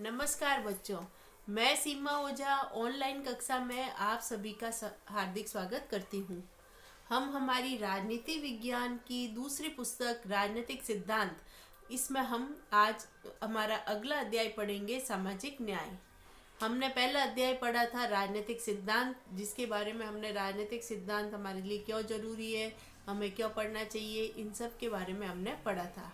नमस्कार बच्चों। मैं सीमा ओझा ऑनलाइन कक्षा में आप सभी का हार्दिक स्वागत करती हूँ। हम हमारी राजनीति विज्ञान की दूसरी पुस्तक राजनीतिक सिद्धांत, इसमें हम आज हमारा अगला अध्याय पढ़ेंगे, सामाजिक न्याय। हमने पहला अध्याय पढ़ा था राजनीतिक सिद्धांत, जिसके बारे में हमने राजनीतिक सिद्धांत हमारे लिए क्यों जरूरी है, हमें क्यों पढ़ना चाहिए, इन सब के बारे में हमने पढ़ा था।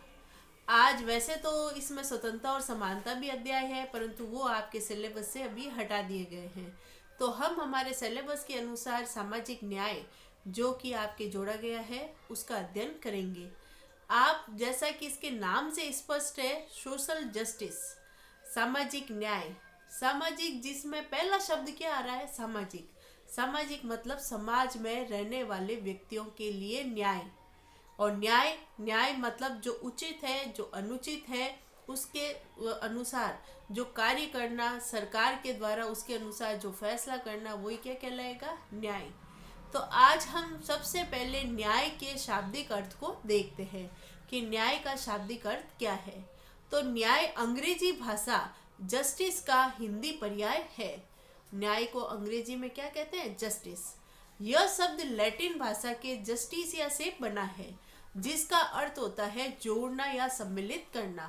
आज वैसे तो इसमें स्वतंत्रता और समानता भी अध्याय है, परंतु वो आपके सिलेबस से अभी हटा दिए गए हैं। तो हम हमारे सिलेबस के अनुसार सामाजिक न्याय, जो कि आपके जोड़ा गया है, उसका अध्ययन करेंगे। आप जैसा कि इसके नाम से स्पष्ट है, सोशल जस्टिस, सामाजिक न्याय। सामाजिक, जिसमें पहला शब्द क्या आ रहा है, सामाजिक। सामाजिक मतलब समाज में रहने वाले व्यक्तियों के लिए न्याय। और न्याय मतलब जो उचित है, जो अनुचित है, उसके अनुसार जो कार्य करना, सरकार के द्वारा उसके अनुसार जो फैसला करना, वही क्या कहलाएगा, न्याय। तो आज हम सबसे पहले न्याय के शाब्दिक अर्थ को देखते हैं कि न्याय का शाब्दिक अर्थ क्या है। तो न्याय अंग्रेजी भाषा जस्टिस का हिंदी पर्याय है। न्याय को अंग्रेजी में क्या कहते हैं, जस्टिस। यह शब्द लैटिन भाषा के जस्टिसिया से बना है, जिसका अर्थ होता है जोड़ना या सम्मिलित करना।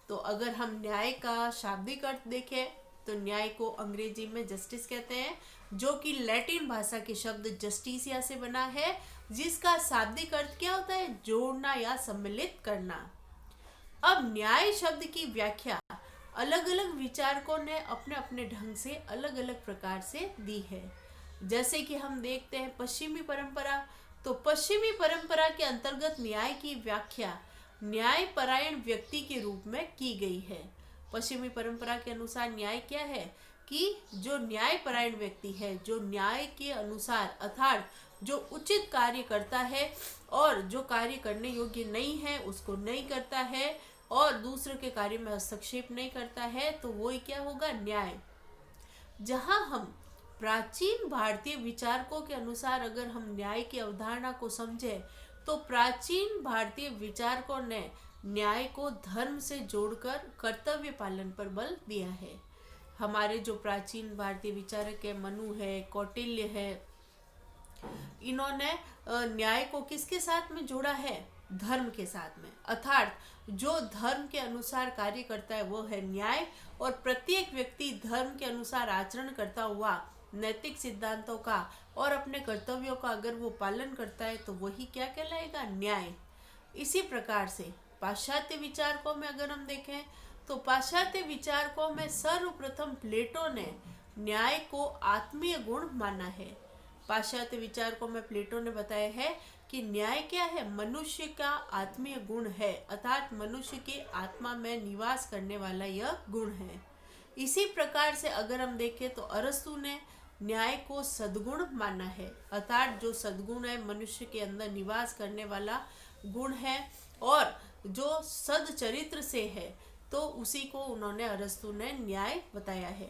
तो अगर हम न्याय का शाब्दिक अर्थ देखें तो न्याय को अंग्रेजी में जस्टिस कहते हैं, जो कि लैटिन भाषा के शब्द जस्टिसिया से बना है, जिसका शाब्दिक अर्थ क्या होता है, जोड़ना या सम्मिलित करना। अब न्याय शब्द की व्याख्या अलग अलग विचारकों ने अपने अपने ढंग से अलग अलग प्रकार से दी है। जैसे कि हम देखते हैं पश्चिमी परंपरा, तो पश्चिमी परंपरा के अंतर्गत न्याय की व्याख्या न्यायपरायण व्यक्ति के रूप में की गई है। पश्चिमी परंपरा के अनुसार न्याय क्या है कि जो न्यायपरायण व्यक्ति है, जो न्याय के अनुसार अर्थात जो उचित कार्य करता है और जो कार्य करने योग्य नहीं है उसको नहीं करता है और दूसरे के कार्य में हस्तक्षेप नहीं करता है, तो वही क्या होगा, न्याय। जहां हम प्राचीन भारतीय विचारकों के अनुसार अगर हम न्याय की अवधारणा को समझें, तो प्राचीन भारतीय विचारकों ने न्याय को धर्म से जोड़कर कर्तव्य पालन पर बल दिया है। हमारे जो प्राचीन भारतीय विचारक है, मनु है, कौटिल्य है, इन्होंने न्याय को किसके साथ में जोड़ा है, धर्म के साथ में। अर्थात जो धर्म के अनुसार कार्य करता है वो है न्याय, और प्रत्येक व्यक्ति धर्म के अनुसार आचरण करता हुआ नैतिक सिद्धांतों का और अपने कर्तव्यों का अगर वो पालन करता है तो वही क्या कहलाएगा, न्याय। इसी प्रकार से पाश्चात्य विचारकों में अगर हम देखें तो पाश्चात्य विचारकों में सर्वप्रथम प्लेटो ने न्याय को आत्मीय गुण माना है। पाश्चात्य विचारकों में प्लेटो ने बताया है कि न्याय क्या है, मनुष्य का आत्मीय गुण है, अर्थात मनुष्य के आत्मा में निवास करने वाला यह गुण है। इसी प्रकार से अगर हम देखें तो अरस्तु ने न्याय को सद्गुण माना है, अर्थात जो सद्गुण है, मनुष्य के अंदर निवास करने वाला गुण है और जो सद चरित्र से है, तो उसी को उन्होंने, अरस्तु ने, न्याय बताया है।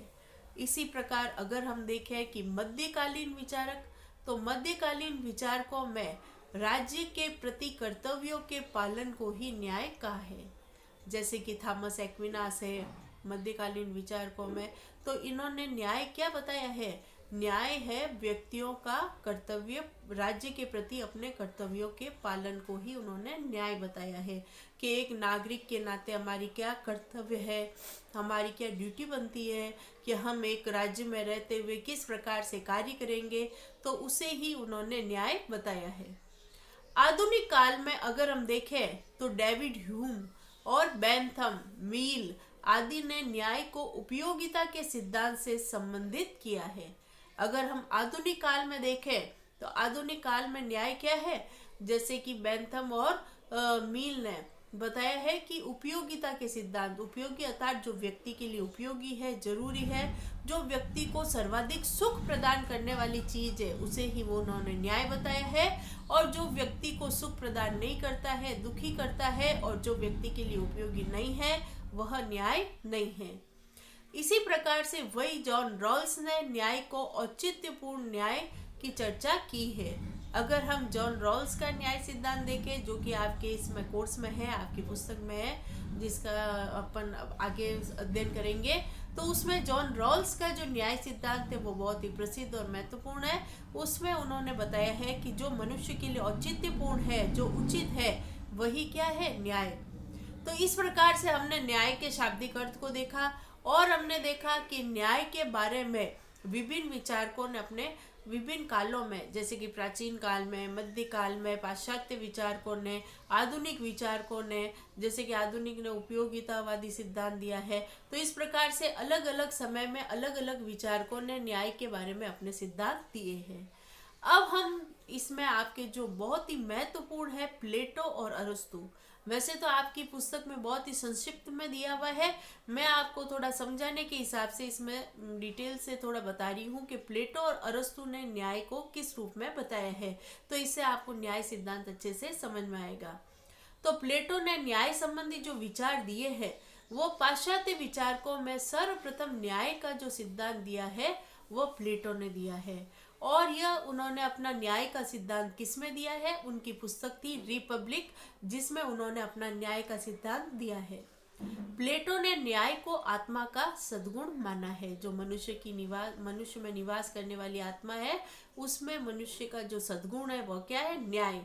इसी प्रकार अगर हम देखें कि मध्यकालीन विचारक, तो मध्यकालीन विचारकों में राज्य के प्रति कर्तव्यों के पालन को ही न्याय कहा है। जैसे कि थॉमस एक्विनास है मध्यकालीन विचारकों में, तो इन्होंने न्याय क्या बताया है, न्याय है व्यक्तियों का कर्तव्य, राज्य के प्रति अपने कर्तव्यों के पालन को ही उन्होंने न्याय बताया है कि एक नागरिक के नाते हमारी क्या कर्तव्य है, हमारी क्या ड्यूटी बनती है कि हम एक राज्य में रहते हुए किस प्रकार से कार्य करेंगे, तो उसे ही उन्होंने न्याय बताया है। आधुनिक काल में अगर हम देखें तो डेविड ह्यूम और बेंथम, मील आदि ने न्याय को उपयोगिता के सिद्धांत से संबंधित किया है। अगर हम आधुनिक काल में देखें तो आधुनिक काल में न्याय क्या है, जैसे कि बेंथम और मील ने बताया है कि उपयोगिता के सिद्धांत, उपयोगी अर्थात जो व्यक्ति के लिए उपयोगी है, जरूरी है, जो व्यक्ति को सर्वाधिक सुख प्रदान करने वाली चीज है, उसे ही वो उन्होंने न्याय बताया है। और जो व्यक्ति को सुख प्रदान नहीं करता है, दुखी करता है और जो व्यक्ति के लिए उपयोगी नहीं है, वह न्याय नहीं है। इसी प्रकार से वही जॉन रॉल्स ने न्याय को औचित्यपूर्ण न्याय की चर्चा की है, अगर हम जॉन रॉल्स का न्याय सिद्धांत देखें, जो कि आपके इसमें कोर्स में है, आपकी पुस्तक में है, जिसका अपन अब आगे अध्ययन करेंगे, तो उसमें जॉन रॉल्स का जो न्याय सिद्धांत है वो बहुत ही प्रसिद्ध और महत्वपूर्ण है। उसमें उन्होंने बताया है कि जो मनुष्य के लिए औचित्यपूर्ण है, जो उचित है, वही क्या है, न्याय। तो इस प्रकार से हमने न्याय के शाब्दिक अर्थ को देखा और हमने देखा कि न्याय के बारे में विभिन्न विचारकों ने अपने विभिन्न कालों में, जैसे कि प्राचीन काल में, मध्य काल में, पाश्चात्य विचारकों ने, आधुनिक विचारकों ने, जैसे कि आधुनिक ने उपयोगितावादी सिद्धांत दिया है। तो इस प्रकार से अलग अलग समय में अलग अलग विचारकों ने न्याय के बारे में अपने सिद्धांत दिए हैं। अब हम इसमें आपके जो बहुत ही महत्वपूर्ण है, प्लेटो और अरस्तु। वैसे तो आपकी पुस्तक में बहुत ही संक्षिप्त में दिया हुआ है, मैं आपको थोड़ा समझाने के हिसाब से इसमें डिटेल से थोड़ा बता रही हूँ कि प्लेटो और अरस्तु ने न्याय को किस रूप में बताया है, तो इससे आपको न्याय सिद्धांत अच्छे से समझ में आएगा। तो प्लेटो ने न्याय संबंधी जो विचार दिए हैं, वो पाश्चात्य विचारकों में सर्वप्रथम न्याय का जो सिद्धांत दिया है वो प्लेटो ने दिया है। और यह उन्होंने अपना न्याय का सिद्धांत किसमें दिया है, उनकी पुस्तक थी रिपब्लिक, जिसमें उन्होंने अपना न्याय का सिद्धांत दिया है। प्लेटो ने न्याय को आत्मा का सद्गुण माना है। जो मनुष्य में निवास करने वाली आत्मा है, उसमें मनुष्य का जो सद्गुण है वह क्या है, न्याय।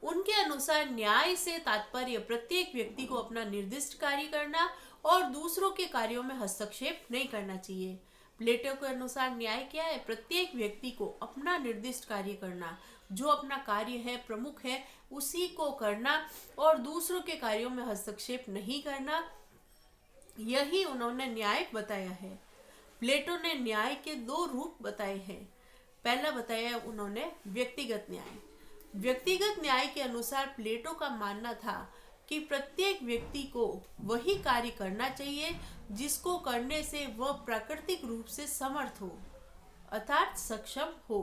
उनके अनुसार न्याय से तात्पर्य प्रत्येक व्यक्ति को अपना निर्दिष्ट कार्य करना और दूसरों के कार्यों में हस्तक्षेप नहीं करना चाहिए। प्लेटो के अनुसार न्याय क्या है, प्रत्येक व्यक्ति को अपना निर्दिष्ट कार्य करना, जो अपना कार्य है, प्रमुख है, उसी को करना और दूसरों के कार्यों में हस्तक्षेप नहीं करना, यही उन्होंने न्याय बताया है। प्लेटो ने न्याय के दो रूप बताए हैं। पहला बताया उन्होंने व्यक्तिगत न्याय। व्यक्तिगत न्याय के अनुसार प्लेटो का मानना था कि प्रत्येक व्यक्ति को वही कार्य करना चाहिए जिसको करने से वह प्राकृतिक रूप से समर्थ हो, अर्थात सक्षम हो।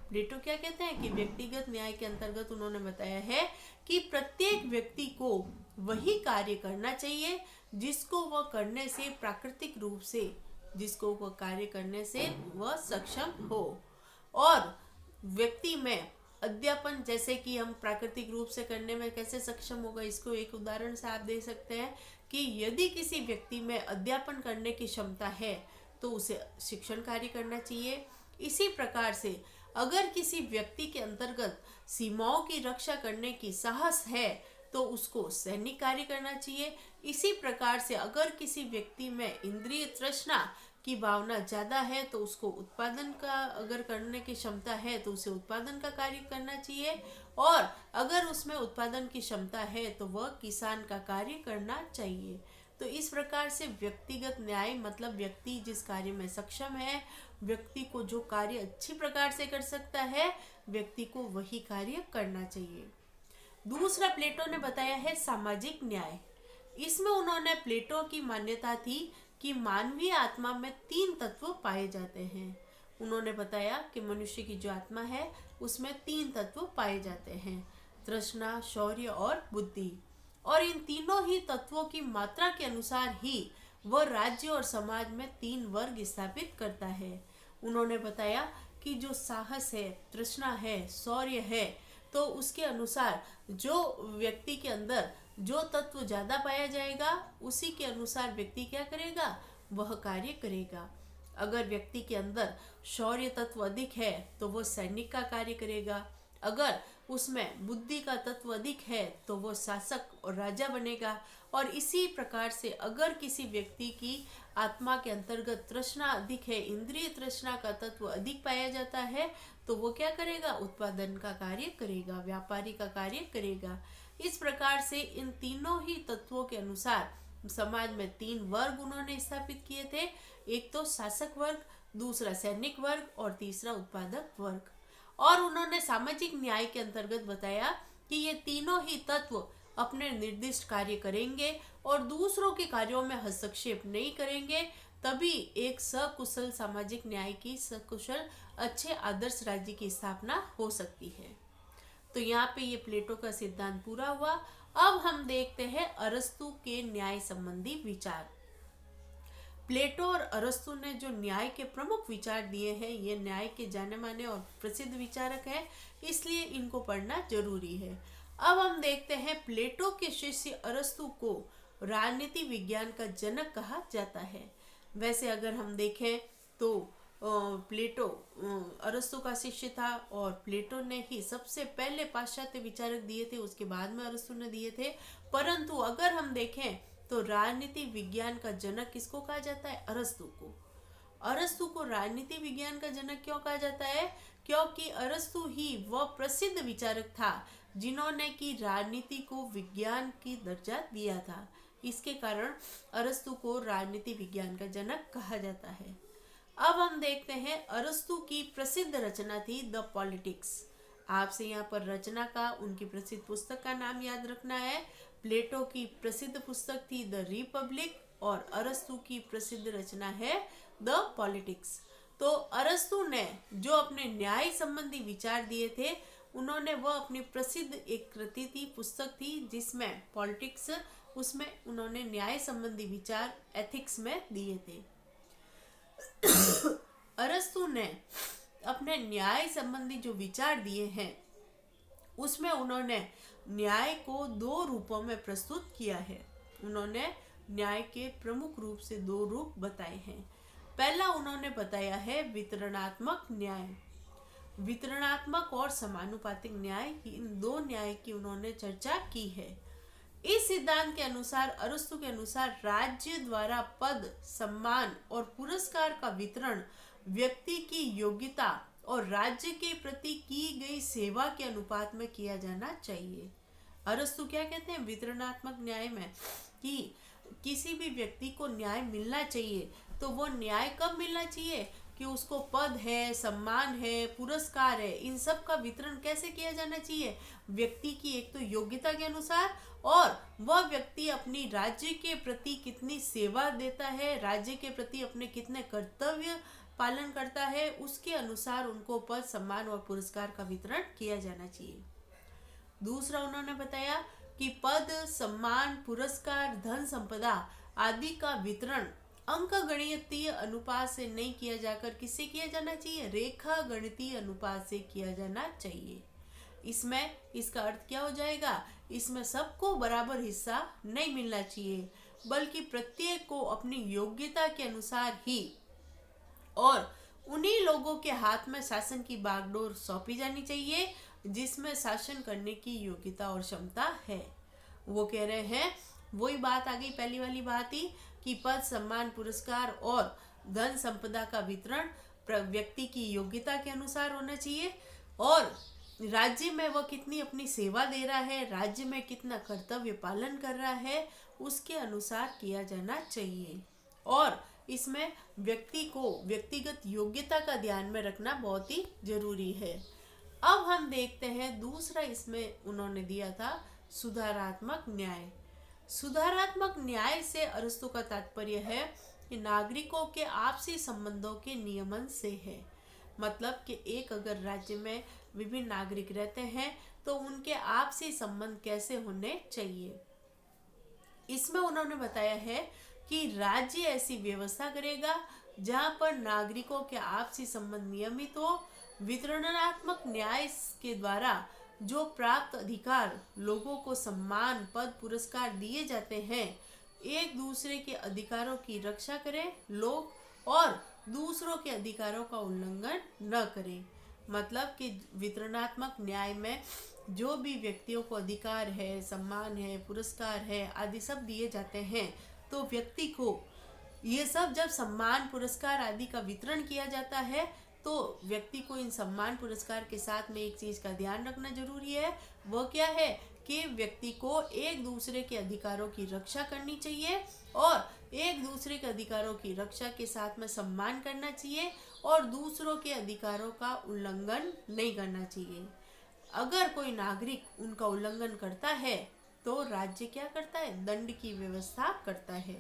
प्लेटो क्या कहते हैं कि व्यक्तिगत न्याय के अंतर्गत उन्होंने बताया है कि प्रत्येक व्यक्ति को वही कार्य करना चाहिए जिसको वह करने से प्राकृतिक रूप से, जिसको वह कार्य करने से वह सक्षम हो। और व्यक्ति में अध्यापन, जैसे कि हम प्राकृतिक रूप से करने में कैसे सक्षम होगा, इसको एक उदाहरण से आप दे सकते हैं कि यदि किसी व्यक्ति में अध्यापन करने की क्षमता है तो उसे शिक्षण कार्य करना चाहिए। इसी प्रकार से अगर किसी व्यक्ति के अंतर्गत सीमाओं की रक्षा करने की साहस है तो उसको सैनिक कार्य करना चाहिए। इसी प्रकार से अगर किसी व्यक्ति में इंद्रिय तृष्णा की भावना ज़्यादा है तो उसको उत्पादन का अगर करने की क्षमता है तो उसे उत्पादन का कार्य करना चाहिए, और अगर उसमें उत्पादन की क्षमता है तो वह किसान का कार्य करना चाहिए। तो इस प्रकार से व्यक्तिगत न्याय मतलब व्यक्ति जिस कार्य में सक्षम है, व्यक्ति को जो कार्य अच्छी प्रकार से कर सकता है, व्यक्ति को वही कार्य करना चाहिए। दूसरा प्लेटो ने बताया है सामाजिक न्याय। इसमें उन्होंने प्लेटो की मान्यता थी कि मानवीय आत्मा में 3 तत्व पाए जाते हैं। उन्होंने बताया कि मनुष्य की जो आत्मा है उसमें 3 तत्व पाए जाते हैं, तृष्णा, शौर्य और बुद्धि। और इन तीनों ही तत्वों की मात्रा के अनुसार ही वह राज्य और समाज में 3 वर्ग स्थापित करता है। उन्होंने बताया कि जो साहस है, तृष्णा है, शौर्य है, तो उसके अनुसार जो व्यक्ति के अंदर जो तत्व ज़्यादा पाया जाएगा उसी के अनुसार व्यक्ति क्या करेगा, वह कार्य करेगा। अगर व्यक्ति के अंदर शौर्य तत्व अधिक है तो वह सैनिक का कार्य करेगा। अगर उसमें बुद्धि का तत्व अधिक है तो वह शासक और राजा बनेगा। और इसी प्रकार से अगर किसी व्यक्ति की आत्मा के अंतर्गत तृष्णा अधिक है, इंद्रिय तृष्णा का तत्व अधिक पाया जाता है, तो वो क्या करेगा, उत्पादन का कार्य करेगा, व्यापारी का कार्य करेगा। इस प्रकार से इन तीनों ही तत्वों के अनुसार समाज में 3 वर्ग उन्होंने स्थापित किए थे। एक तो शासक वर्ग, दूसरा सैनिक वर्ग और तीसरा उत्पादक वर्ग। और उन्होंने सामाजिक न्याय के अंतर्गत बताया कि ये तीनों ही तत्व अपने निर्दिष्ट कार्य करेंगे और दूसरों के कार्यों में हस्तक्षेप नहीं करेंगे, तभी एक सकुशल सामाजिक न्याय की, सकुशल अच्छे आदर्श राज्य की स्थापना हो सकती है। तो यहाँ पे ये प्लेटो का सिद्धांत पूरा हुआ। अब हम देखते हैं अरस्तु के न्याय संबंधी विचार। प्लेटो और अरस्तु ने जो न्याय के प्रमुख विचार दिए हैं, ये न्याय के जाने माने और प्रसिद्ध विचारक हैं, इसलिए इनको पढ़ना जरूरी है। अब हम देखते हैं प्लेटो के शिष्य अरस्तु को राजनीति विज्ञान का जनक कहा जाता है। वैसे अगर हम देखें तो प्लेटो अरस्तु का शिष्य था और प्लेटो ने ही सबसे पहले पाश्चात्य विचारक दिए थे, उसके बाद में अरस्तु ने दिए थे। परंतु अगर हम देखें तो राजनीति विज्ञान का जनक किसको कहा जाता है? अरस्तु को। अरस्तु को राजनीति विज्ञान का जनक क्यों कहा जाता है? क्योंकि अरस्तु ही वह प्रसिद्ध विचारक था जिन्होंने की राजनीति को विज्ञान की दर्जा दिया था। इसके कारण अरस्तु को राजनीति विज्ञान का जनक कहा जाता है। अब हम देखते हैं अरस्तु की प्रसिद्ध रचना थी द पॉलिटिक्स। आपसे यहाँ पर रचना का, उनकी प्रसिद्ध पुस्तक का नाम याद रखना है। प्लेटो की प्रसिद्ध पुस्तक थी द रिपब्लिक और अरस्तु की प्रसिद्ध रचना है द पॉलिटिक्स। तो अरस्तु ने जो अपने न्याय संबंधी विचार दिए थे, उन्होंने वह अपनी प्रसिद्ध एक कृति थी, पुस्तक थी, जिसमें पॉलिटिक्स, उसमें उन्होंने न्याय संबंधी विचार एथिक्स में दिए थे। अरस्तु ने अपने न्याय संबंधी जो विचार दिए हैं, उसमें उन्होंने न्याय को दो रूपों में प्रस्तुत किया है। उन्होंने न्याय के प्रमुख रूप से दो रूप बताए हैं। पहला उन्होंने बताया है वितरणात्मक न्याय। वितरणात्मक और समानुपातिक न्याय, इन दो न्याय की उन्होंने चर्चा की है। इस सिद्धांत के अनुसार, अरस्तु के अनुसार, राज्य द्वारा पद, सम्मान और पुरस्कार का वितरण व्यक्ति की योग्यता और राज्य के प्रति की गई सेवा के अनुपात में किया जाना चाहिए। अरस्तु क्या कहते हैं वितरणात्मक न्याय में, कि किसी भी व्यक्ति को न्याय मिलना चाहिए, तो वो न्याय कब मिलना चाहिए कि उसको पद है, सम्मान है, पुरस्कार है, इन सब का वितरण कैसे किया जाना चाहिए? व्यक्ति की एक तो योग्यता के अनुसार, और वह व्यक्ति अपनी राज्य के प्रति कितनी सेवा देता है, राज्य के प्रति अपने कितने कर्तव्य पालन करता है, उसके अनुसार उनको पद, सम्मान और पुरस्कार का वितरण किया जाना चाहिए। दूसरा उन्होंने बताया कि पद, सम्मान, पुरस्कार, धन संपदा आदि का वितरण अंक गणितीय अनुपात से नहीं किया जाकर किससे किया जाना चाहिए? रेखा गणितीय अनुपात से किया जाना चाहिए। इसमें इसका अर्थ क्या हो जाएगा? इसमें सबको बराबर हिस्सा नहीं मिलना चाहिए, बल्कि प्रत्येक को अपनी योग्यता के अनुसार ही और उन्हीं लोगों के हाथ में शासन की बागडोर सौंपी जानी चाहिए जिसमें शासन करने की योग्यता और क्षमता है। वो कह रहे हैं, वही बात आ गई, पहली वाली बात ही, कि पद, सम्मान, पुरस्कार और धन संपदा का वितरण व्यक्ति की योग्यता के अनुसार होना चाहिए, और राज्य में वह कितनी अपनी सेवा दे रहा है, राज्य में कितना कर्तव्य पालन कर रहा है, उसके अनुसार किया जाना चाहिए। और इसमें व्यक्ति को व्यक्तिगत योग्यता का ध्यान में रखना बहुत ही जरूरी है। अब हम देखते हैं दूसरा इसमें उन्होंने दिया था सुधारात्मक न्याय। सुधारात्मक न्याय से अरस्तु का तात्पर्य है कि नागरिकों के आपसी संबंधों के नियमन से है। मतलब कि एक अगर राज्य में विभिन्न नागरिक रहते हैं तो उनके आपसी संबंध कैसे होने चाहिए। इसमें उन्होंने बताया है कि राज्य ऐसी व्यवस्था करेगा जहां पर नागरिकों के आपसी संबंध नियमित हो। वितरणात्मक न्याय के द्वारा जो प्राप्त अधिकार लोगों को सम्मान, पद, पुरस्कार दिए जाते हैं, एक दूसरे के अधिकारों की रक्षा करें लोग और दूसरों के अधिकारों का उल्लंघन न करें। मतलब कि वितरणात्मक न्याय में जो भी व्यक्तियों को अधिकार है, सम्मान है, पुरस्कार है आदि सब दिए जाते हैं, तो व्यक्ति को ये सब जब सम्मान, पुरस्कार आदि का वितरण किया जाता है, तो व्यक्ति को इन सम्मान, पुरस्कार के साथ में एक चीज का ध्यान रखना जरूरी है। वह क्या है कि व्यक्ति को एक दूसरे के अधिकारों की रक्षा करनी चाहिए और एक दूसरे के अधिकारों की रक्षा के साथ में सम्मान करना चाहिए और दूसरों के अधिकारों का उल्लंघन नहीं करना चाहिए। अगर कोई नागरिक उनका उल्लंघन करता है तो राज्य क्या करता है? दंड की व्यवस्था करता है।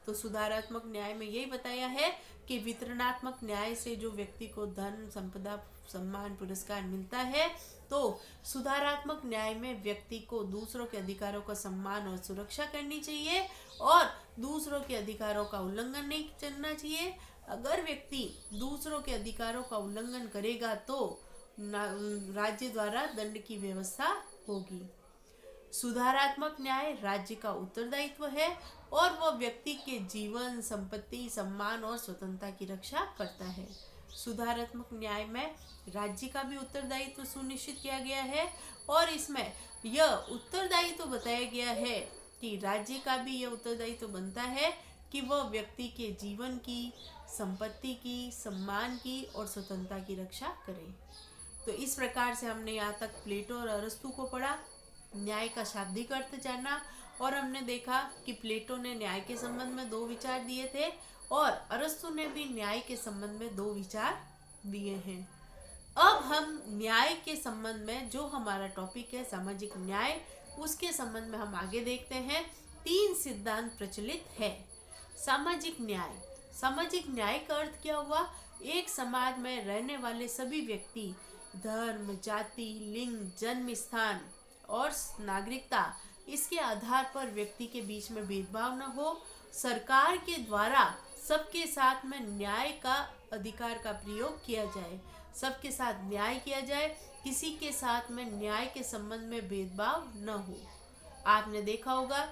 तो सुधारात्मक न्याय में यही बताया है कि वितरणात्मक न्याय से जो व्यक्ति को धन, संपदा, सम्मान, पुरस्कार मिलता है, तो सुधारात्मक न्याय में व्यक्ति को दूसरों के अधिकारों का सम्मान और सुरक्षा करनी चाहिए और दूसरों के अधिकारों का उल्लंघन नहीं करना चाहिए। अगर व्यक्ति दूसरों के अधिकारों का उल्लंघन करेगा तो राज्य द्वारा दंड की व्यवस्था होगी। सुधारात्मक न्याय राज्य का उत्तरदायित्व है और वह व्यक्ति के जीवन, संपत्ति, सम्मान और स्वतंत्रता की रक्षा करता है। सुधारात्मक न्याय में राज्य का भी उत्तरदायित्व सुनिश्चित किया गया है और इसमें यह उत्तरदायित्व बताया गया है कि राज्य का भी यह उत्तरदायित्व बनता है कि वह व्यक्ति के जीवन की, संपत्ति की, सम्मान की और स्वतंत्रता की रक्षा करे। तो इस प्रकार से हमने यहाँ तक प्लेटो और अरस्तु को पढ़ा, न्याय का शाब्दिक अर्थ जाना और हमने देखा कि प्लेटो ने न्याय के संबंध में 2 विचार दिए थे और अरस्तु ने भी न्याय के संबंध में 2 विचार दिए हैं। अब हम न्याय के संबंध में जो हमारा टॉपिक है सामाजिक न्याय, उसके संबंध में हम आगे देखते हैं। 3 सिद्धांत प्रचलित है। सामाजिक न्याय। सामाजिक न्याय का अर्थ क्या हुआ? एक समाज में रहने वाले सभी व्यक्ति धर्म, जाति, लिंग, जन्म स्थान और नागरिकता, इसके आधार पर व्यक्ति के बीच में भेदभाव न हो। सरकार के द्वारा सबके साथ में न्याय का अधिकार का प्रयोग किया जाए, सबके साथ न्याय किया जाए, किसी के साथ में न्याय के संबंध में भेदभाव न हो। आपने देखा होगा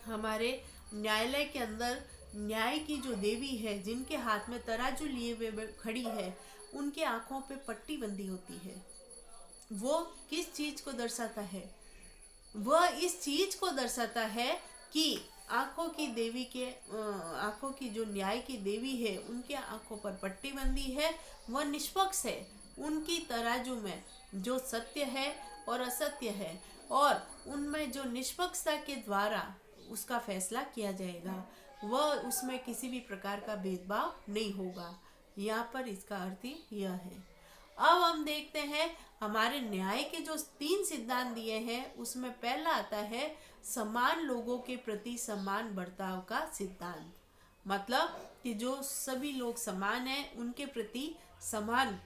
हमारे न्यायालय के अंदर न्याय की जो देवी है, जिनके हाथ में तराजू लिए हुए खड़ी है, उनके आंखों पे पट्टी बंदी होती है। वो किस चीज को दर्शाता है? वह इस चीज को दर्शाता है कि आंखों की देवी के आंखों की जो न्याय की देवी है, उनके आंखों पर पट्टी बंदी है, वह निष्पक्ष है। उनकी तराजू में जो सत्य है और असत्य है और उनमें जो निष्पक्षता के द्वारा उसका फैसला किया जाएगा, वह उसमें किसी भी प्रकार का भेदभाव नहीं होगा। यहाँ पर इसका अर्थ ही यह है। अब हम देखते हैं हमारे न्याय के जो 3 सिद्धांत दिए हैं, उसमें पहला आता है समान लोगों के प्रति समान बर्ताव का सिद्धांत। मतलब कि जो सभी लोग समान हैं, उनके प्रति समान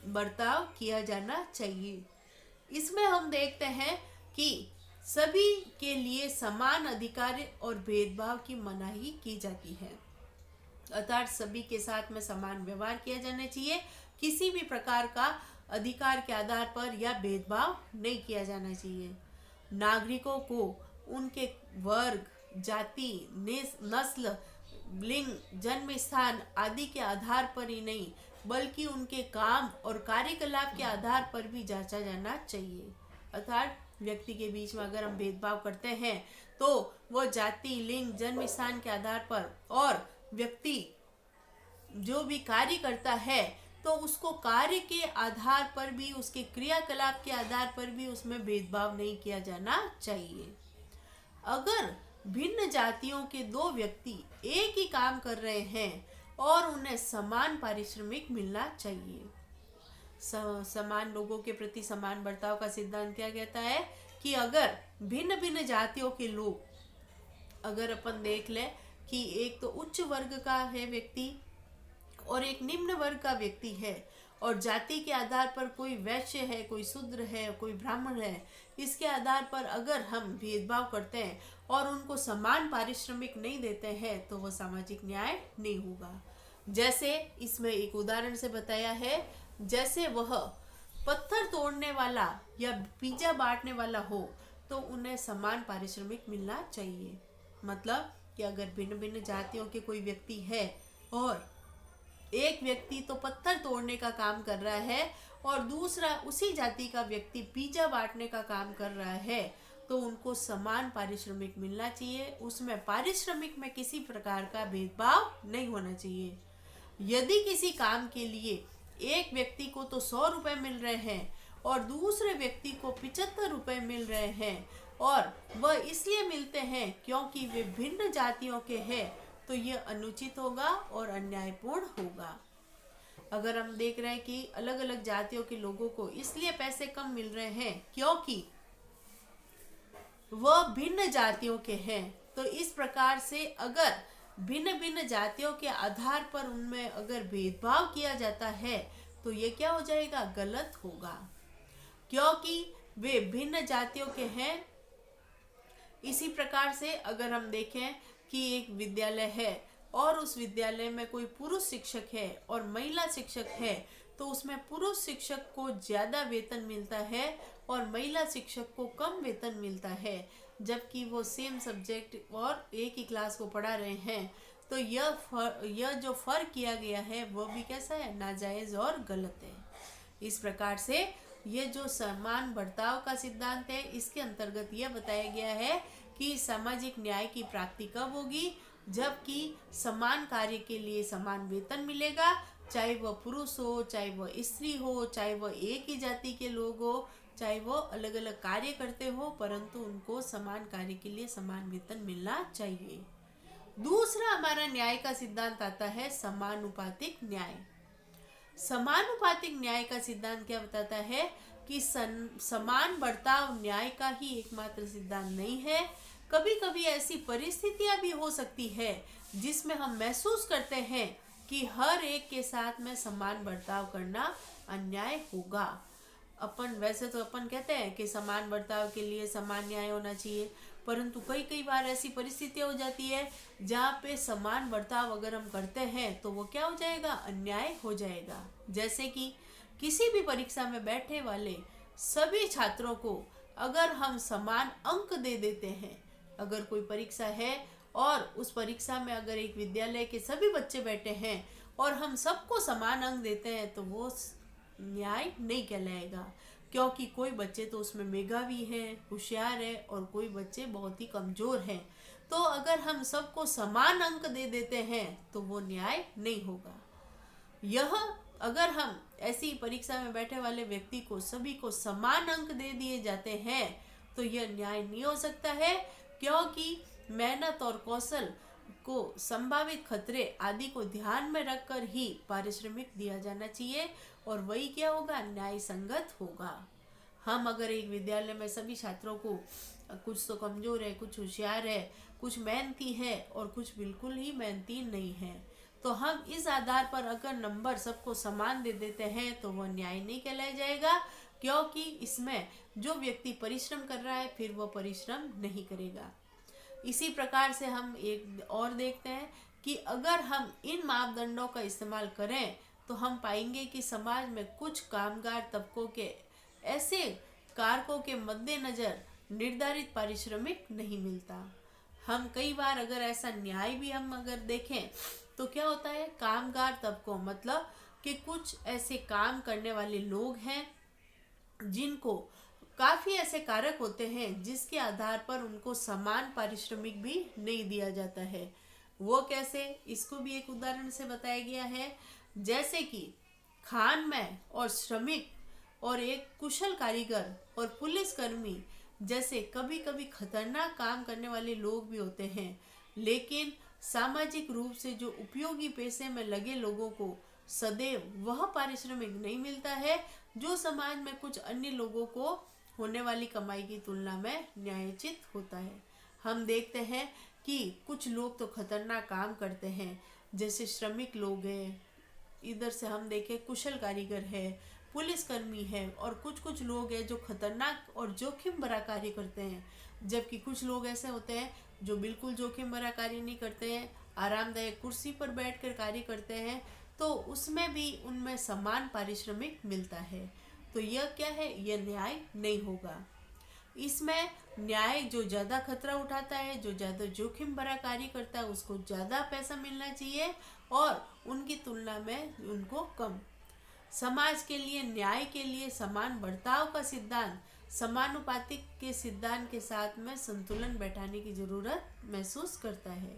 बर्ताव किया जाना चाहिए। इसमें हम देखते हैं कि सभी के लिए समान अधिकार और भेदभाव की मनाही की जाती है, अर्थात सभी के साथ में समान व्यवहार किया जाना चाहिए। किसी भी प्रकार का अधिकार के आधार पर या भेदभाव नहीं किया जाना चाहिए। नागरिकों को उनके वर्ग, जाति, नस्ल, लिंग, जन्म स्थान आदि के आधार पर ही नहीं, बल्कि उनके काम और कार्यकलाप के आधार पर भी जांचा जाना चाहिए। अर्थात व्यक्ति के बीच में अगर हम भेदभाव करते हैं तो वो जाति, लिंग, जन्म स्थान के आधार पर, और व्यक्ति जो भी कार्य करता है तो उसको कार्य के आधार पर भी, उसके क्रियाकलाप के आधार पर भी उसमें भेदभाव नहीं किया जाना चाहिए। अगर भिन्न जातियों के 2 व्यक्ति एक ही काम कर रहे हैं और उन्हें समान पारिश्रमिक मिलना चाहिए। समान लोगों के प्रति समान बर्ताव का सिद्धांत क्या कहता है कि अगर भिन्न भिन्न जातियों के लोग, अगर अपन देख ले कि एक तो उच्च वर्ग का है व्यक्ति और एक निम्न वर्ग का व्यक्ति है, और जाति के आधार पर कोई वैश्य है, कोई शूद्र है, कोई ब्राह्मण है, इसके आधार पर अगर हम भेदभाव करते हैं और उनको समान पारिश्रमिक नहीं देते हैं तो वह सामाजिक न्याय नहीं होगा। जैसे इसमें एक उदाहरण से बताया है, जैसे वह पत्थर तोड़ने वाला या पिज्जा बांटने वाला हो तो उन्हें समान पारिश्रमिक मिलना चाहिए। मतलब कि अगर भिन्न भिन्न जातियों के कोई व्यक्ति है और एक व्यक्ति तो पत्थर तोड़ने का काम कर रहा है और दूसरा उसी जाति का व्यक्ति पिज्जा बांटने का काम कर रहा है, तो उनको समान पारिश्रमिक मिलना चाहिए। उसमें पारिश्रमिक में किसी प्रकार का भेदभाव नहीं होना चाहिए। यदि किसी काम के लिए एक व्यक्ति को तो 100 रुपए मिल रहे हैं और दूसरे व्यक्ति को 75 रुपए मिल रहे हैं, और वह इसलिए मिलते हैं क्योंकि वे भिन्न जातियों के हैं, तो यह अनुचित होगा और अन्यायपूर्ण होगा। अगर हम देख रहे हैं कि अलग अलग जातियों के लोगों को इसलिए पैसे कम मिल रहे हैं क्योंकि वह भिन्न जातियों के हैं, तो इस प्रकार से अगर भिन्न भिन्न जातियों के आधार पर उनमें अगर भेदभाव किया जाता है तो ये क्या हो जाएगा, गलत होगा, क्योंकि वे भिन्न जातियों के हैं। इसी प्रकार से अगर हम देखें कि एक विद्यालय है और उस विद्यालय में कोई पुरुष शिक्षक है और महिला शिक्षक है, तो उसमें पुरुष शिक्षक को ज़्यादा वेतन मिलता है और महिला शिक्षक को कम वेतन मिलता है, जबकि वो सेम सब्जेक्ट और एक ही क्लास को पढ़ा रहे हैं। तो यह जो फर्क किया गया है वो भी कैसा है, नाजायज़ और गलत है। इस प्रकार से ये जो समान बर्ताव का सिद्धांत है, इसके अंतर्गत यह बताया गया है कि सामाजिक न्याय की प्राप्ति कब होगी, जबकि समान कार्य के लिए समान वेतन मिलेगा, चाहे वह पुरुष हो, चाहे वह स्त्री हो, चाहे वह एक ही जाति के लोग हो, चाहे वो अलग अलग कार्य करते हो, परंतु उनको समान कार्य के लिए समान वेतन मिलना चाहिए। दूसरा हमारा न्याय का सिद्धांत आता है समानुपातिक न्याय। समानुपातिक न्याय का सिद्धांत क्या बताता है कि समान बर्ताव न्याय का ही एकमात्र सिद्धांत नहीं है। कभी कभी ऐसी परिस्थितियां भी हो सकती है जिसमें हम महसूस करते हैं कि हर एक के साथ में समान बर्ताव करना अन्याय होगा। वैसे तो अपन कहते हैं कि समान बर्ताव के लिए समान न्याय होना चाहिए, परंतु कई बार ऐसी परिस्थितियां हो जाती है जहाँ पे समान बर्ताव अगर हम करते हैं तो वो क्या हो जाएगा, अन्याय हो जाएगा। जैसे कि किसी भी परीक्षा में बैठे वाले सभी छात्रों को अगर हम समान अंक दे देते हैं, अगर कोई परीक्षा है और उस परीक्षा में अगर एक विद्यालय के सभी बच्चे बैठे हैं और हम सबको समान अंक देते हैं, तो वो न्याय नहीं कहलाएगा, क्योंकि कोई बच्चे तो उसमें मेधावी हैं, होशियार है, और कोई बच्चे बहुत ही कमज़ोर हैं। तो अगर हम सबको समान अंक दे देते हैं तो वो न्याय नहीं होगा। यह अगर हम ऐसी परीक्षा में बैठे वाले व्यक्ति को सभी को समान अंक दे दिए जाते हैं तो यह न्याय नहीं हो सकता है, क्योंकि मेहनत और कौशल को संभावित खतरे आदि को ध्यान में रखकर ही पारिश्रमिक दिया जाना चाहिए, और वही क्या होगा, न्याय संगत होगा। हम अगर एक विद्यालय में सभी छात्रों को, कुछ तो कमज़ोर है, कुछ होशियार है, कुछ मेहनती है और कुछ बिल्कुल ही मेहनती नहीं है, तो हम इस आधार पर अगर नंबर सबको समान दे देते हैं तो वह न्याय नहीं कहलाया जाएगा, क्योंकि इसमें जो व्यक्ति परिश्रम कर रहा है फिर वह परिश्रम नहीं करेगा। इसी प्रकार से हम एक और देखते हैं कि अगर हम इन मापदंडों का इस्तेमाल करें तो हम पाएंगे कि समाज में कुछ कामगार तबकों के ऐसे कारकों के मद्देनजर निर्धारित पारिश्रमिक नहीं मिलता। हम कई बार अगर ऐसा न्याय भी हम अगर देखें तो क्या होता है, कामगार तबकों मतलब कि कुछ ऐसे काम करने वाले लोग हैं जिनको काफ़ी ऐसे कारक होते हैं जिसके आधार पर उनको समान पारिश्रमिक भी नहीं दिया जाता है। वो कैसे, इसको भी एक उदाहरण से बताया गया है। जैसे कि खानमैन और श्रमिक और एक कुशल कारीगर और पुलिसकर्मी जैसे कभी कभी खतरनाक काम करने वाले लोग भी होते हैं, लेकिन सामाजिक रूप से जो उपयोगी पेशे में लगे लोगों को सदैव वह पारिश्रमिक नहीं मिलता है जो समाज में कुछ अन्य लोगों को होने वाली कमाई की तुलना में न्यायोचित होता है। हम देखते हैं कि कुछ लोग तो खतरनाक काम करते हैं, जैसे श्रमिक लोग हैं, इधर से हम देखें कुशल कारीगर है, पुलिसकर्मी है, और कुछ लोग हैं जो खतरनाक और जोखिम भरा कार्य करते हैं, जबकि कुछ लोग ऐसे होते हैं जो बिल्कुल जोखिम भरा कार्य नहीं करते हैं, आरामदायक कुर्सी पर बैठकर कार्य करते हैं, तो उसमें भी उनमें समान पारिश्रमिक मिलता है। तो यह क्या है, यह न्याय नहीं होगा। इसमें न्याय जो ज़्यादा खतरा उठाता है, जो ज़्यादा जोखिम भरा कार्य करता है, उसको ज़्यादा पैसा मिलना चाहिए और उनकी तुलना में उनको कम। समाज के लिए, न्याय के लिए समान बर्ताव का सिद्धांत समानुपातिक के सिद्धांत के साथ में संतुलन बैठाने की ज़रूरत महसूस करता है।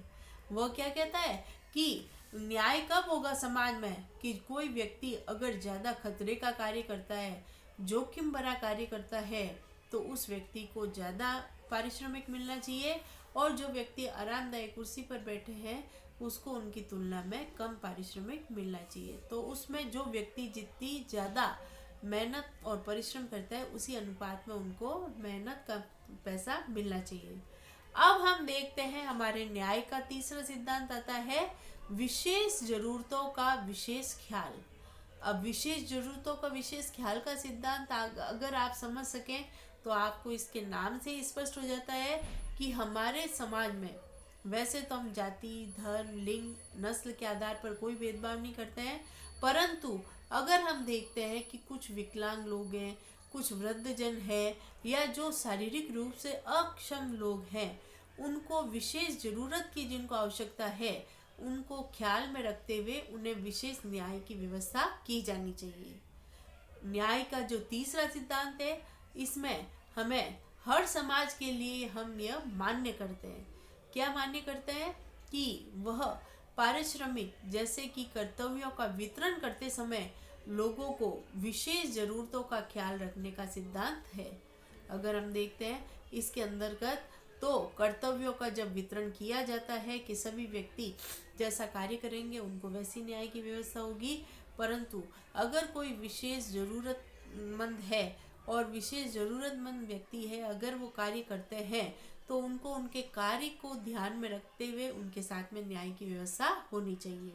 वह क्या कहता है कि न्याय कब होगा समाज में, कि कोई व्यक्ति अगर ज़्यादा खतरे का कार्य करता है, जोखिम भरा कार्य करता है, तो उस व्यक्ति को ज़्यादा पारिश्रमिक मिलना चाहिए, और जो व्यक्ति आरामदायक कुर्सी पर बैठे हैं उसको उनकी तुलना में कम पारिश्रमिक मिलना चाहिए। तो उसमें जो व्यक्ति जितनी ज़्यादा मेहनत और परिश्रम करता है उसी अनुपात में उनको मेहनत का पैसा मिलना चाहिए। अब हम देखते हैं हमारे न्याय का तीसरा सिद्धांत आता है विशेष जरूरतों का विशेष ख्याल। अब विशेष जरूरतों का विशेष ख्याल का सिद्धांत अगर आप समझ सकें तो आपको इसके नाम से ही स्पष्ट हो जाता है कि हमारे समाज में वैसे तो हम जाति, धर्म, लिंग, नस्ल के आधार पर कोई भेदभाव नहीं करते हैं, परंतु अगर हम देखते हैं कि कुछ विकलांग लोग हैं, कुछ वृद्धजन है, या जो शारीरिक रूप से अक्षम लोग हैं, उनको विशेष जरूरत की जिनको आवश्यकता है, उनको ख्याल में रखते हुए उन्हें विशेष न्याय की व्यवस्था की जानी चाहिए। न्याय का जो तीसरा सिद्धांत है, इसमें हमें हर समाज के लिए हम नियम मान्य करते हैं। क्या मान्य करते हैं कि वह पारिश्रमिक जैसे कि कर्तव्यों का वितरण करते समय लोगों को विशेष जरूरतों का ख्याल रखने का सिद्धांत है। अगर हम देखते हैं इसके अंतर्गत तो कर्तव्यों का जब वितरण किया जाता है कि सभी व्यक्ति जैसा कार्य करेंगे उनको वैसी न्याय की व्यवस्था होगी, परंतु अगर कोई विशेष जरूरतमंद है और विशेष जरूरतमंद व्यक्ति है, अगर वो कार्य करते हैं तो उनको उनके कार्य को ध्यान में रखते हुए उनके साथ में न्याय की व्यवस्था होनी चाहिए।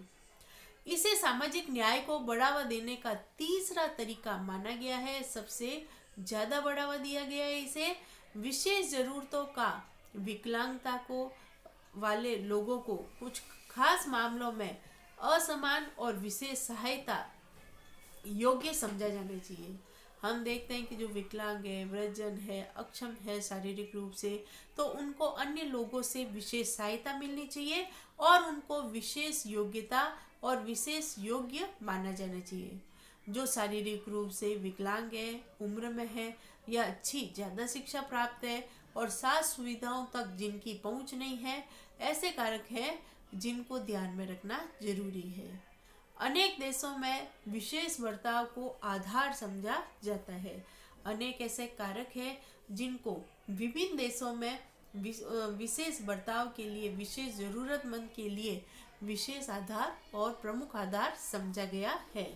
इसे सामाजिक न्याय को बढ़ावा देने का तीसरा तरीका माना गया है। सबसे ज्यादा बढ़ावा दिया गया है इसे विशेष जरूरतों का विकलांगता को वाले लोगों को कुछ खास मामलों में असमान और विशेष सहायता योग्य समझा जाना चाहिए। हम देखते हैं कि जो विकलांग है, वृद्धजन है, अक्षम है शारीरिक रूप से, तो उनको अन्य लोगों से विशेष सहायता मिलनी चाहिए और उनको विशेष योग्यता और विशेष योग्य माना जाना चाहिए। जो शारीरिक रूप से विकलांग है, उम्र में है या अच्छी ज़्यादा शिक्षा प्राप्त है और स्वास्थ्य सुविधाओं तक जिनकी पहुंच नहीं है, ऐसे कारक हैं जिनको ध्यान में रखना जरूरी है। अनेक देशों में विशेष बर्ताव को आधार समझा जाता है। अनेक ऐसे कारक हैं जिनको विभिन्न देशों में विशेष बर्ताव के लिए, विशेष जरूरतमंद के लिए विशेष आधार और प्रमुख आधार समझा गया है।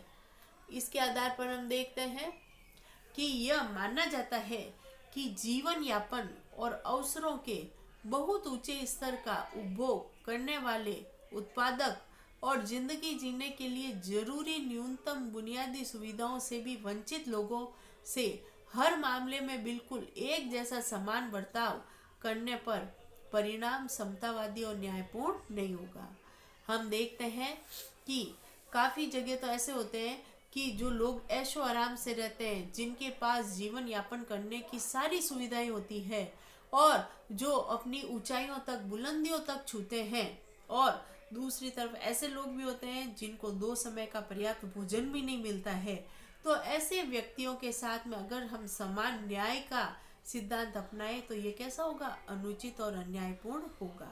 इसके आधार पर हम देखते हैं कि यह माना जाता है कि जीवन यापन और अवसरों के बहुत ऊंचे स्तर का उपभोग करने वाले उत्पादक और जिंदगी जीने के लिए जरूरी न्यूनतम बुनियादी सुविधाओं से भी वंचित लोगों से हर मामले में बिल्कुल एक जैसा समान बर्ताव करने पर परिणाम समतावादी और न्यायपूर्ण नहीं होगा। हम देखते हैं कि काफ़ी जगह तो ऐसे होते हैं कि जो लोग ऐशो आराम से रहते हैं, जिनके पास जीवन यापन करने की सारी सुविधाएं होती है और जो अपनी ऊंचाइयों तक, बुलंदियों तक छूते हैं, और दूसरी तरफ ऐसे लोग भी होते हैं जिनको 2 समय का पर्याप्त भोजन भी नहीं मिलता है। तो ऐसे व्यक्तियों के साथ में अगर हम समान न्याय का सिद्धांत अपनाएं तो ये कैसा होगा? अनुचित और अन्यायपूर्ण होगा।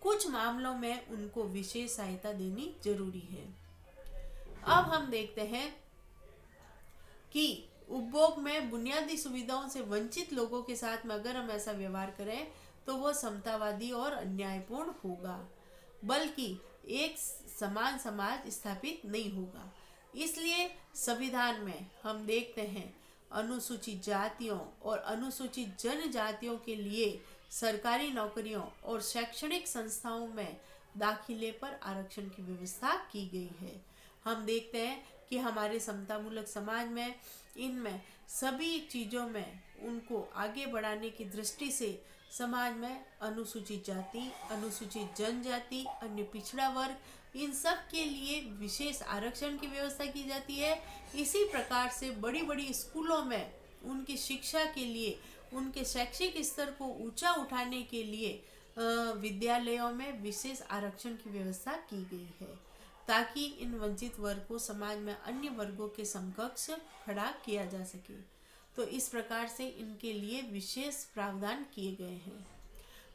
कुछ मामलों में उनको विशेष सहायता देनी जरूरी है। अब हम देखते हैं कि उपभोग में बुनियादी सुविधाओं से वंचित लोगों के साथ में अगर हम ऐसा व्यवहार करें तो वह समतावादी और अन्यायपूर्ण होगा, बल्कि एक समान समाज स्थापित नहीं होगा। इसलिए संविधान में हम देखते हैं अनुसूचित जातियों और अनुसूचित जनजातियों के लिए सरकारी नौकरियों और शैक्षणिक संस्थाओं में दाखिले पर आरक्षण की व्यवस्था की गई है। हम देखते हैं कि हमारे समतामूलक समाज में इनमें सभी चीज़ों में उनको आगे बढ़ाने की दृष्टि से समाज में अनुसूचित जाति, अनुसूचित जनजाति, अन्य पिछड़ा वर्ग, इन सब के लिए विशेष आरक्षण की व्यवस्था की जाती है। इसी प्रकार से बड़ी बड़ी स्कूलों में उनकी शिक्षा के लिए, उनके शैक्षिक स्तर को ऊंचा उठाने के लिए विद्यालयों में विशेष आरक्षण की व्यवस्था की गई है, ताकि इन वंचित वर्ग को समाज में अन्य वर्गों के समकक्ष खड़ा किया जा सके। तो इस प्रकार से इनके लिए विशेष प्रावधान किए गए हैं।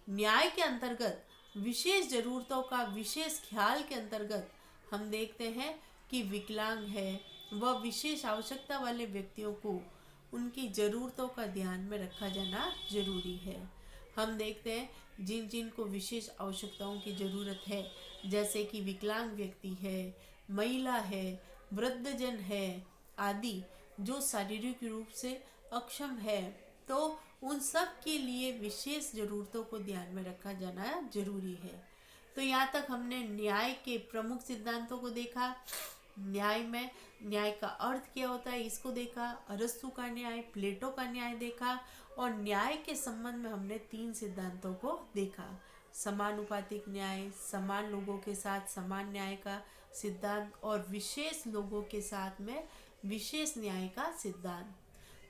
न्याय के अंतर्गत विशेष जरूरतों का विशेष ख्याल के अंतर्गत हम देखते हैं कि विकलांग है वह विशेष आवश्यकता वाले व्यक्तियों को उनकी ज़रूरतों का ध्यान में रखा जाना जरूरी है। हम देखते हैं जिन जिन को विशेष आवश्यकताओं की ज़रूरत है, जैसे कि विकलांग व्यक्ति है, महिला है, वृद्धजन है आदि, जो शारीरिक रूप से अक्षम है, तो उन सब के लिए विशेष ज़रूरतों को ध्यान में रखा जाना जरूरी है। तो यहाँ तक हमने न्याय के प्रमुख सिद्धांतों को देखा। न्याय का अर्थ क्या होता है इसको देखा, अरस्तु का न्याय, प्लेटो का न्याय देखा, और न्याय के संबंध में हमने 3 सिद्धांतों को देखा। समानुपातिक न्याय, समान लोगों के साथ समान न्याय का सिद्धांत, और विशेष लोगों के साथ में विशेष न्याय का सिद्धांत।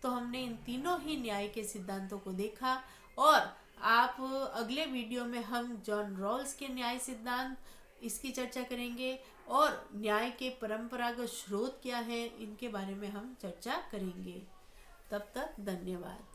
तो हमने इन तीनों ही न्याय के सिद्धांतों को देखा, और आप अगले वीडियो में हम जॉन रॉल्स के न्याय सिद्धांत इसकी चर्चा करेंगे, और न्याय के परंपरागत स्रोत क्या है इनके बारे में हम चर्चा करेंगे। तब तक धन्यवाद।